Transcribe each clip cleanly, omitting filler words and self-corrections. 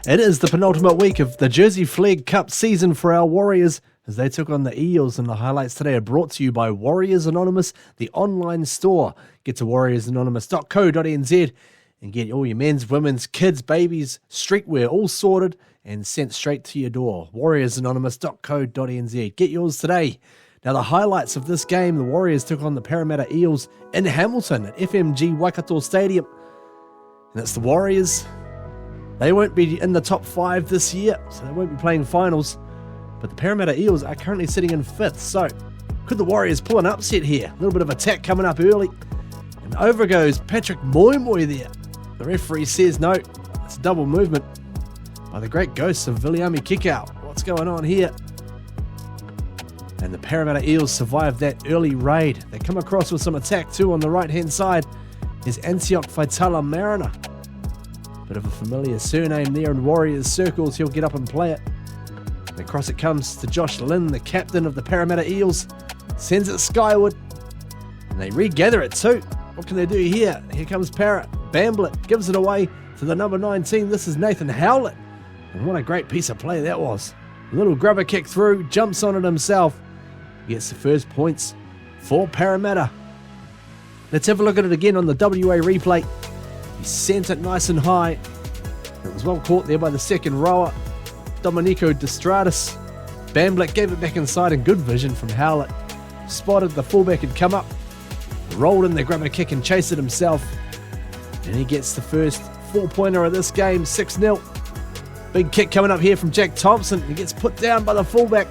It is the penultimate week of the Jersey Flegg Cup season for our Warriors as they took on the Eels, and the highlights today are brought to you by Warriors Anonymous, the online store. Get to warriorsanonymous.co.nz and get all your men's, women's, kids, babies, streetwear all sorted and sent straight to your door. warriorsanonymous.co.nz. Get yours today. Now, the highlights of this game, the Warriors took on the Parramatta Eels in Hamilton at FMG Waikato Stadium. And it's the Warriors. They won't be in the top 5 this year, so they won't be playing finals. But the Parramatta Eels are currently sitting in 5th, so could the Warriors pull an upset here? A little bit of attack coming up early. And over goes Patrick Moimoy there. The referee says no, it's a double movement by the great ghosts of Viliami Kikau. What's going on here? And the Parramatta Eels survived that early raid. They come across with some attack too on the right-hand side. Is Antioch Faitala Mariner. Bit of a familiar surname there in Warriors circles. He'll get up and play it. And across it comes to Josh Lynn, the captain of the Parramatta Eels. Sends it skyward. And they regather it too. What can they do here? Here comes Parrot. Bamblett gives it away to the number 19. This is Nathan Howlett. And what a great piece of play that was. A little grubber kick through. Jumps on it himself. Gets the first points for Parramatta. Let's have a look at it again on the WA replay. He sent it nice and high. It was well caught there by the second rower, Domenico Destradis. Bamblett gave it back inside in good vision from Howlett. Spotted the fullback had come up, rolled in the grabber kick and chased it himself. And he gets the first 4-pointer of this game, 6-0. Big kick coming up here from Jack Thompson. He gets put down by the fullback,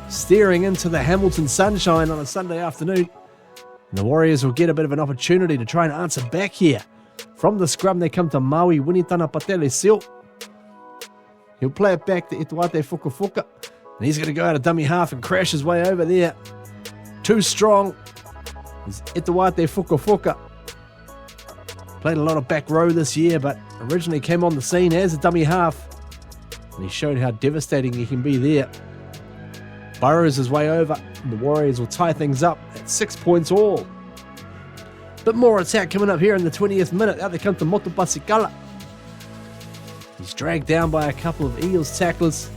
staring into the Hamilton sunshine on a Sunday afternoon. And the Warriors will get a bit of an opportunity to try and answer back here. From the scrum, they come to Maui Winitana Patele Sil. He'll play it back to Ituate Fukafuka. And he's going to go out of dummy half and crash his way over there. Too strong is Ituate Fukafuka. Played a lot of back row this year, but originally came on the scene as a dummy half. And he showed how devastating he can be there. Burrows his way over, and the Warriors will tie things up at 6 points all. Bit more attack coming up here in the 20th minute. Out they come to Motu Pasikala. He's dragged down by a couple of Eels tacklers.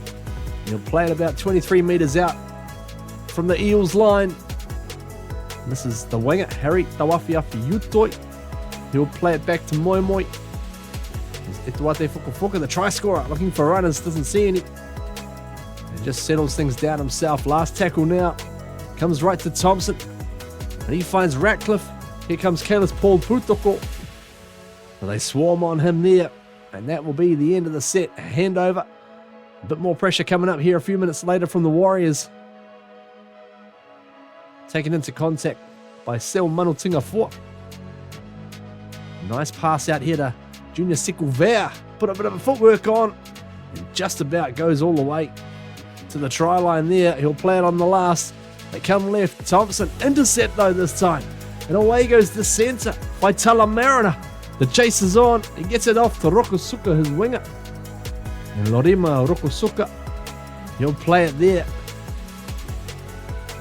He'll play it about 23 metres out from the Eels line. And this is the winger, Harry Tawafiafi Utoi. He'll play it back to Moimoy. Here's Ituate Fukafuka, the try scorer, looking for runners, doesn't see any. And just settles things down himself. Last tackle now. Comes right to Thompson. And he finds Ratcliffe. Here comes Kalis Paul Putoko. Well, they swarm on him there. And that will be the end of the set. A handover. A bit more pressure coming up here a few minutes later from the Warriors. Taken into contact by Sel Manutinga Fort. Nice pass out here to Junior Sikulvea. Put a bit of a footwork on. And just about goes all the way to the try line there. He'll play it on the last. They come left. Thompson. Intercept though this time. And away goes the centre. Faitala Mariner. The chase is on. He gets it off to Rokosuka, his winger. And Lorima Rokosuka. He'll play it there.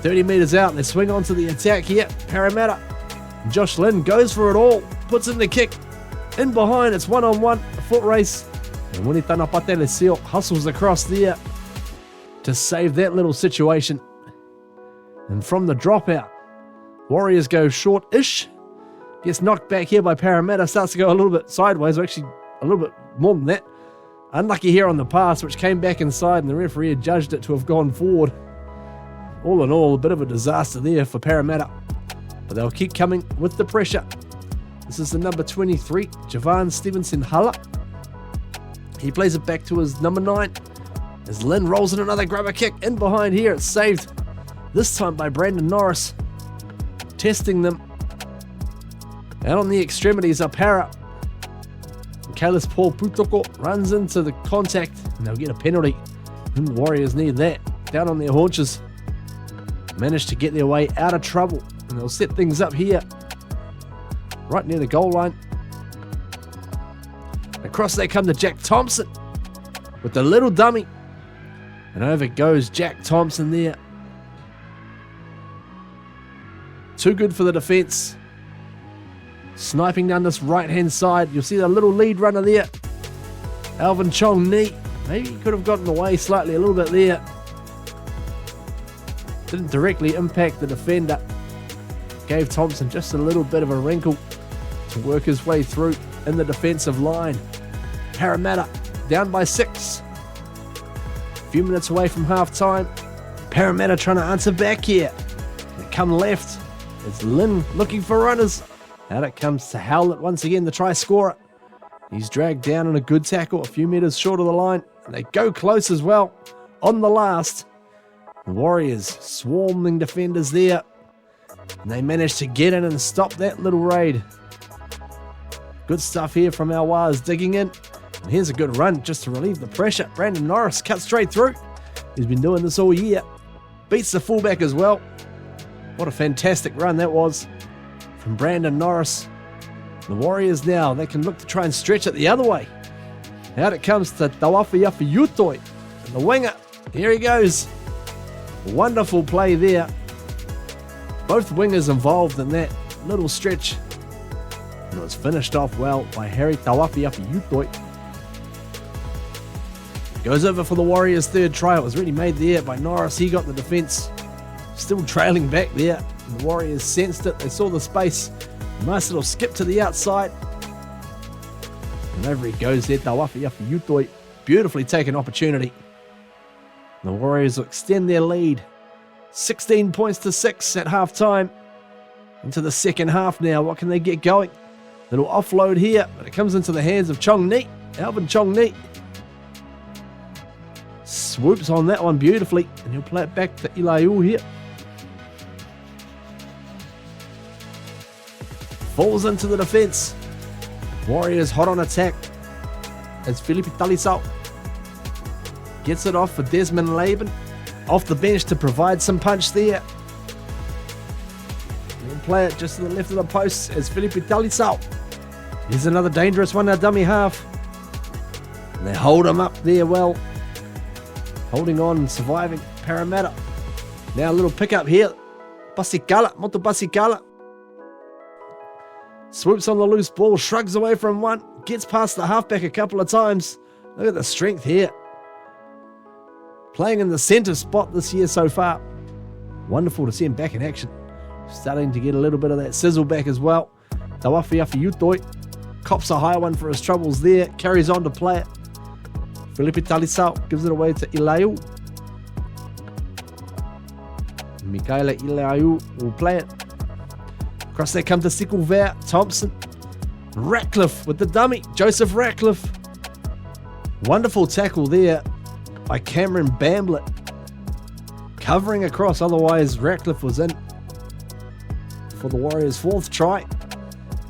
30 metres out. They swing on to the attack here. Parramatta. Josh Lynn goes for it all. Puts in the kick. In behind. It's one-on-one. A foot race. And Winitana Patele Seal hustles across there to save that little situation. And from the dropout, Warriors go short-ish. Gets knocked back here by Parramatta. Starts to go a little bit sideways, or actually a little bit more than that. Unlucky here on the pass, which came back inside, and the referee had judged it to have gone forward. All in all, a bit of a disaster there for Parramatta. But they'll keep coming with the pressure. This is the number 23, Javan Stevenson Hulla. He plays it back to his number 9. As Lynn rolls in another grabber kick in behind here. It's saved. This time by Brandon Norris. Testing them. Out on the extremities are Para. Kalis Paul Putoko runs into the contact and they'll get a penalty. And the Warriors need that. Down on their haunches. Managed to get their way out of trouble. And they'll set things up here. Right near the goal line. Across they come to Jack Thompson. With the little dummy. And over goes Jack Thompson there. Too good for the defence. Sniping down this right-hand side. You'll see the little lead runner there. Alvin Chong Ni. Maybe he could have gotten away slightly a little bit there. Didn't directly impact the defender. Gave Thompson just a little bit of a wrinkle to work his way through in the defensive line. Parramatta down by 6. A few minutes away from half time. Parramatta trying to answer back here. They come left. It's Lynn looking for runners. Out it comes to Howlett once again, the try scorer. He's dragged down on a good tackle, a few metres short of the line. And they go close as well on the last. The Warriors swarming defenders there. And they managed to get in and stop that little raid. Good stuff here from our Waz digging in. And here's a good run just to relieve the pressure. Brandon Norris cuts straight through. He's been doing this all year. Beats the fullback as well. What a fantastic run that was from Brandon Norris. The Warriors now, they can look to try and stretch it the other way. Out it comes to Tawafiafi Utoi. And the winger, here he goes. Wonderful play there. Both wingers involved in that little stretch. And it was finished off well by Harry Tawafiafi Utoi. Goes over for the Warriors' third try. It was really made there by Norris. He got the defence. Still trailing back there. And the Warriors sensed it. They saw the space. Nice little skip to the outside. And over he goes there. Tawafiafi Utoi. Beautifully taken opportunity. The Warriors will extend their lead. 16 points to 6 at half time. Into the second half now. What can they get going? Little offload here. But it comes into the hands of Chong Ni. Alvin Chong Ni. Swoops on that one beautifully. And he'll play it back to Ilaiu here. Falls into the defence. Warriors hot on attack. As Felipe Talisao gets it off for Desmond Laban. Off the bench to provide some punch there. He'll play it just to the left of the post as Felipe Talisao. Here's another dangerous one, our dummy half. And they hold him up there well. Holding on and surviving Parramatta. Now a little pickup here. Basikala, Moto Basikala. Swoops on the loose ball, shrugs away from one. Gets past the halfback a couple of times. Look at the strength here. Playing in the centre spot this year so far. Wonderful to see him back in action. Starting to get a little bit of that sizzle back as well. Tawafiafi Utoi cops a high one for his troubles there. Carries on to play it. Felipe Talisao gives it away to Ilaiu. Mikaela Ilaiu will play it. Across they come to Sikulver, Thompson. Ratcliffe with the dummy. Joseph Ratcliffe. Wonderful tackle there by Cameron Bamblett. Covering across, otherwise Ratcliffe was in for the Warriors' fourth try.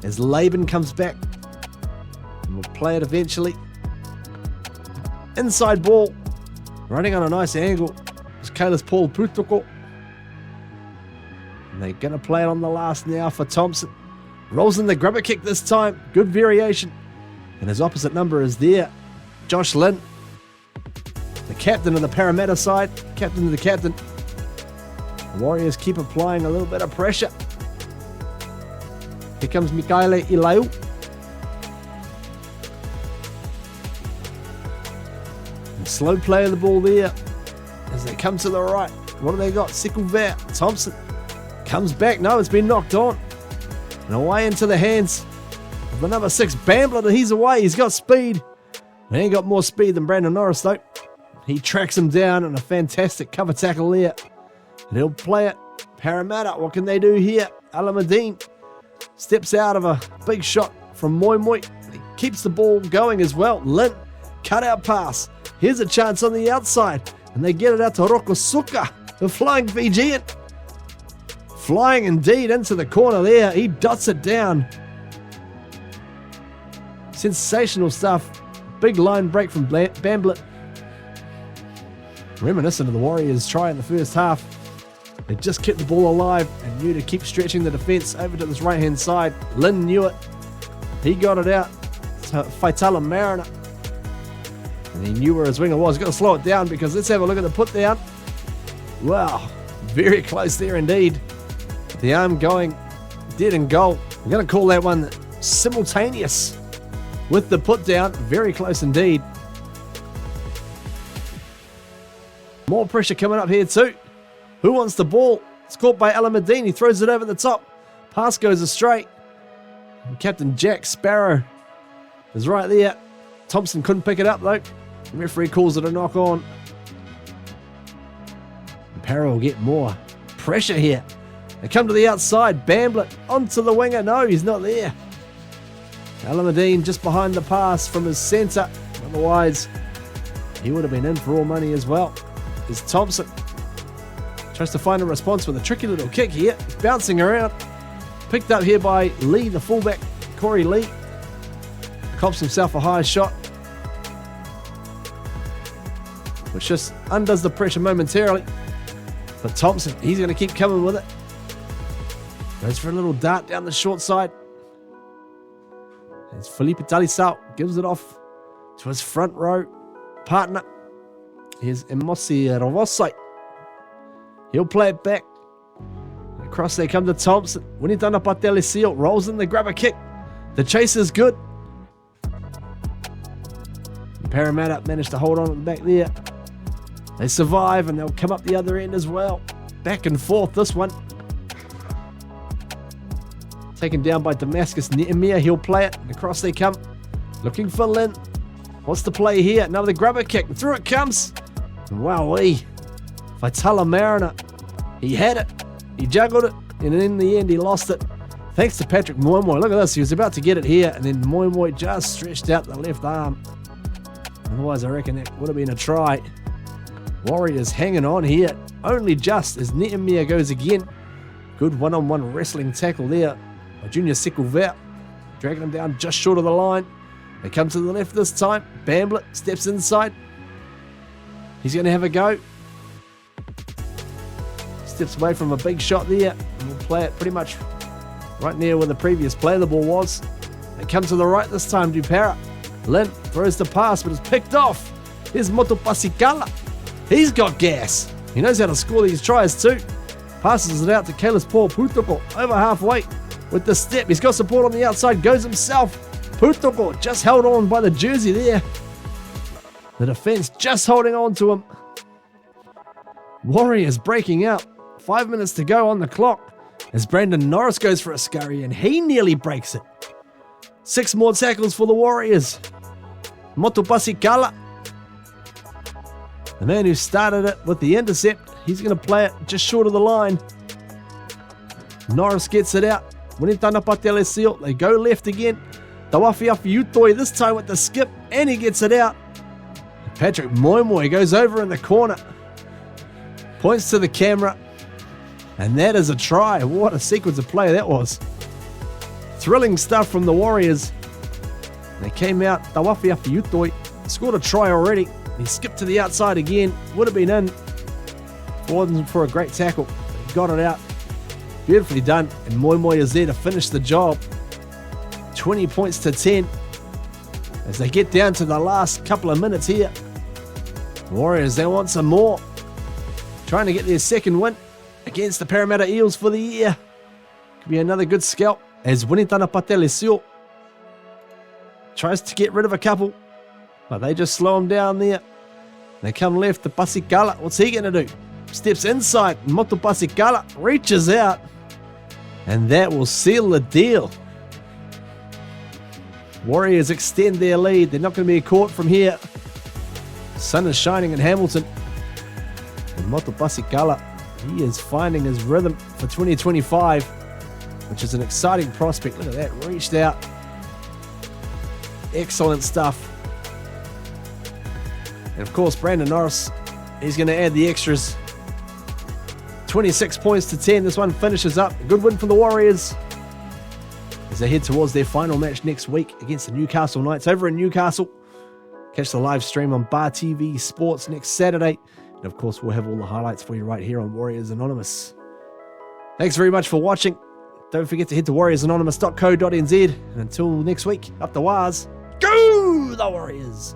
As Laban comes back. And will play it eventually. Inside ball. Running on a nice angle. It's Kalis Paul Putoko. And they're going to play it on the last now for Thompson. Rolls in the grubber kick this time. Good variation. And his opposite number is there. Josh Lynn. The captain of the Parramatta side. Captain of the captain. The Warriors keep applying a little bit of pressure. Here comes Mikaele Ilaiu. And slow play of the ball there. As they come to the right. What do they got? Sikulver. Thompson. Comes back. No, it's been knocked on. And away into the hands of the number 6, Bamblett. He's away. He's got speed. He ain't got more speed than Brandon Norris, though. He tracks him down and a fantastic cover tackle there. And he'll play it. Parramatta, what can they do here? Alamadine steps out of a big shot from Moi Moi. He keeps the ball going as well. Lynn, cut out pass. Here's a chance on the outside. And they get it out to Rokosuka, the flying Fijian. Flying indeed into the corner there. He dots it down. Sensational stuff. Big line break from Bamblett. Reminiscent of the Warriors' try in the first half. They just kept the ball alive and knew to keep stretching the defence over to this right-hand side. Lynn knew it. He got it out to Faitala Mariner. And he knew where his winger was. Got to slow it down because let's have a look at the put down. Wow, very close there indeed. The arm going dead in goal. We're going to call that one simultaneous with the put down. Very close indeed. More pressure coming up here too. Who wants the ball? It's caught by Alameddine. He throws it over the top. Pass goes astray. And Captain Jack Sparrow is right there. Thompson couldn't pick it up though. The referee calls it a knock on. And Para will get more pressure here. They come to the outside. Bamblett onto the winger. No, he's not there. Alameddine just behind the pass from his centre. Otherwise, he would have been in for all money as well. Is Thompson. Tries to find a response with a tricky little kick here. He's bouncing around. Picked up here by Lee, the fullback, Corey Lee. Cops himself a high shot, which just undoes the pressure momentarily. But Thompson, he's going to keep coming with it. Goes for a little dart down the short side. As Felipe Talisao gives it off to his front row partner. Here's Emosi Rovosai. He'll play it back. Across they come to Thompson. When he done up at Delisio, rolls in the grab a kick. The chase is good. Parramatta managed to hold on at the back there. They survive and they'll come up the other end as well. Back and forth this one. Taken down by Damascus Nehemiah. He'll play it. And across they come. Looking for Lynn. What's the play here? Another grabber kick. And through it comes. Wowee. Vitala Mariner. He had it. He juggled it. And in the end, he lost it. Thanks to Patrick Moimoy. Look at this. He was about to get it here. And then Moimoy just stretched out the left arm. Otherwise, I reckon that would have been a try. Warriors hanging on here. Only just as Nehemiah goes again. Good one-on-one wrestling tackle there by Junior Sekulver. Dragging him down just short of the line. They come to the left this time. Bamblett steps inside. He's going to have a go. Steps away from a big shot there. And we'll play it pretty much right near where the previous play the ball was. They come to the right this time. Dupara. Lynn throws the pass, but it's picked off. Here's Motopasikala. He's got gas. He knows how to score these tries too. Passes it out to Kalis Paul Putoko over halfway with the step. He's got support on the outside. Goes himself. Putoko just held on by the jersey there. The defense just holding on to him. Warriors breaking out. 5 minutes to go on the clock as Brandon Norris goes for a scurry and he nearly breaks it. 6 more tackles for the Warriors. Motopasikala, the man who started it with the intercept, he's going to play it just short of the line. Norris gets it out. When he done up at Delisio, they go left again. Tawafiafi Utoi this time with the skip, and he gets it out. Patrick Moimoy goes over in the corner, points to the camera, and that is a try. What a sequence of play that was. Thrilling stuff from the Warriors. They came out. Tawafiafi Utoi scored a try already. He skipped to the outside again. Would have been in. Wasn't for a great tackle. He got it out. Beautifully done. And Moimoy is there to finish the job. 20 points to 10. As they get down to the last couple of minutes here. Warriors, they want some more. Trying to get their second win against the Parramatta Eels for the year. Could be another good scalp. As Winitana Patelesio tries to get rid of a couple. But they just slow him down there. They come left to Pasikala. What's he going to do? Steps inside. Moto Pasikala reaches out. And that will seal the deal. Warriors extend their lead. They're not going to be caught from here. Sun is shining in Hamilton. And Moto Pasikala, he is finding his rhythm for 2025, which is an exciting prospect. Look at that. Reached out. Excellent stuff. And of course, Brandon Norris, he's going to add the extras. 26 points to 10. This one finishes up. A good win for the Warriors as they head towards their final match next week against the Newcastle Knights over in Newcastle. Catch the live stream on Bar TV Sports next Saturday. And of course, we'll have all the highlights for you right here on Warriors Anonymous. Thanks very much for watching. Don't forget to head to warriorsanonymous.co.nz. And until next week, up the Wars. Go the Warriors!